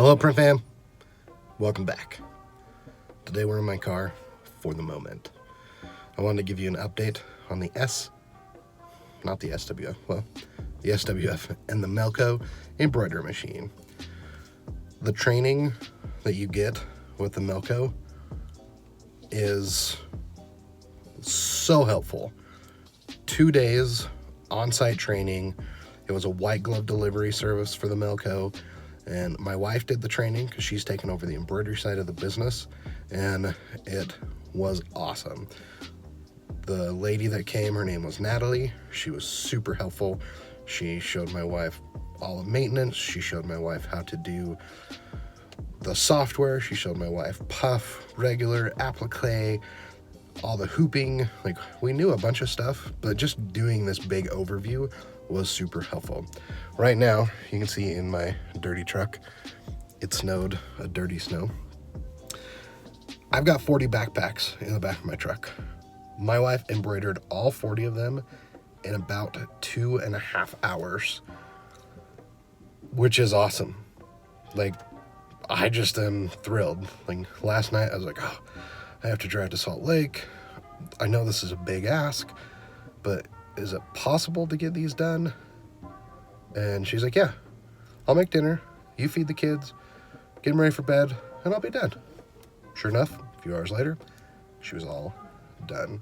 Hello, Print Fam. Welcome back. Today we're in my car for the moment. I wanted to give you an update on the not the SWF, well, the SWF and the Melco embroidery machine. The training that you get with the Melco is so helpful. 2 days on-site training. It was a white glove delivery service for the Melco. And my wife did the training because she's taken over the embroidery side of the business, and it was awesome. The lady that came, her name was Natalie. She was super helpful. She showed my wife all of maintenance. She showed my wife how to do the software. She showed my wife puff, regular, applique, all the hooping. Like, we knew a bunch of stuff, but just doing this big overview was super helpful. Right now, you can see in my dirty truck, it snowed, a dirty snow. I've got 40 backpacks in the back of my truck. My wife embroidered all 40 of them in about 2.5 hours, which is awesome. Like, I just am thrilled. Like, last night I was like, oh, I have to drive to Salt Lake. I know this is a big ask, but is it possible to get these done? And she's like, yeah, I'll make dinner, you feed the kids, get them ready for bed, and I'll be done. Sure enough, a few hours later, she was all done.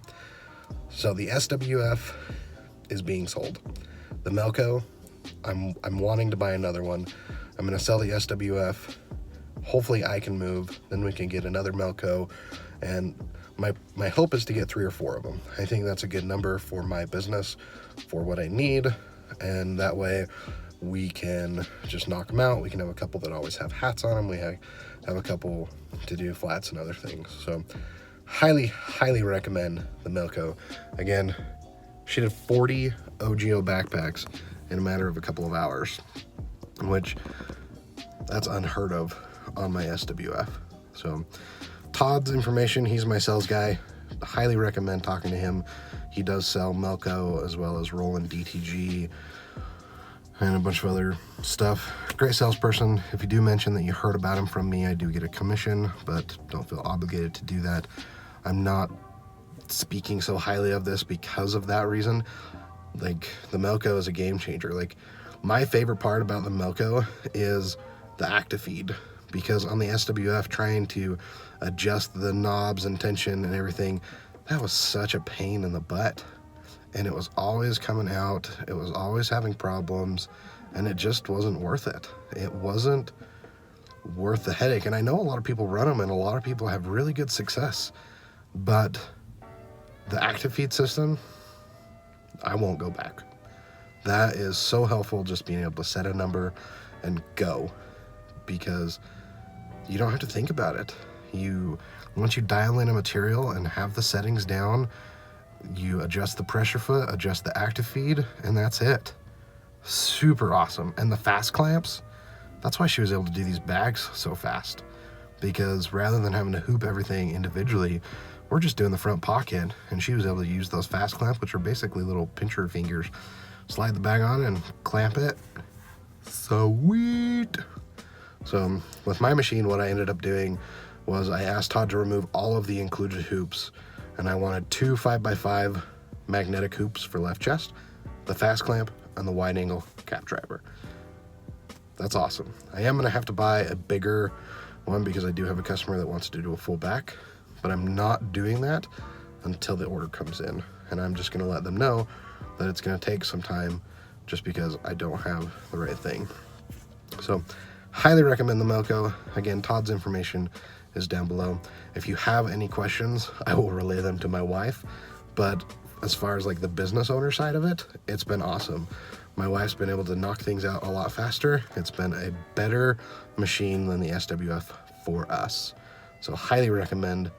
So the SWF is being sold. The Melco, I'm wanting to buy another one. I'm gonna sell the SWF. Hopefully I can move, then we can get another Melco, and my hope is to get 3 or 4 of them. I think that's a good number for my business, for what I need, and that way we can just knock them out. We can have a couple that always have hats on them. We have a couple to do flats and other things. So highly recommend the Melco. Again, she did 40 OGO backpacks in a matter of a couple of hours, which that's unheard of on my SWF. So Todd's information, he's my sales guy. Highly recommend talking to him. He does sell Melco as well as Roland DTG and a bunch of other stuff. Great salesperson. If you do mention that you heard about him from me, I do get a commission, but don't feel obligated to do that. I'm not speaking so highly of this because of that reason. Like, the Melco is a game changer. Like, my favorite part about the Melco is the active feed, because on the SWF, trying to adjust the knobs and tension and everything, that was such a pain in the butt. And it was always coming out, it was always having problems, and it just wasn't worth it. It wasn't worth the headache. And I know a lot of people run them, and a lot of people have really good success, but the active feed system, I won't go back. That is so helpful, just being able to set a number and go, because you don't have to think about it. Once you dial in a material and have the settings down, you adjust the pressure foot, adjust the active feed, and that's it. Super awesome. And the fast clamps, that's why she was able to do these bags so fast, because rather than having to hoop everything individually, we're just doing the front pocket, and she was able to use those fast clamps, which are basically little pincher fingers. Slide the bag on and clamp it. Sweet. So with my machine, what I ended up doing was I asked Todd to remove all of the included hoops, and I wanted 2 5x5 magnetic hoops for left chest, the fast clamp, and the wide angle cap driver. That's awesome. I am gonna have to buy a bigger one because I do have a customer that wants to do a full back, but I'm not doing that until the order comes in, and I'm just gonna let them know that it's gonna take some time just because I don't have the right thing. So highly recommend the Melco. Again, Todd's information is down below. If you have any questions, I will relay them to my wife, but as far as like the business owner side of it, it's been awesome. My wife's been able to knock things out a lot faster. It's been a better machine than the SWF for us. So highly recommend.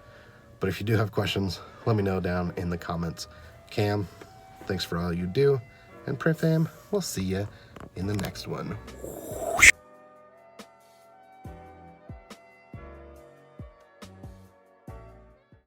But if you do have questions, let me know down in the comments. Cam, thanks for all you do. And Print Fam, we'll see you in the next one.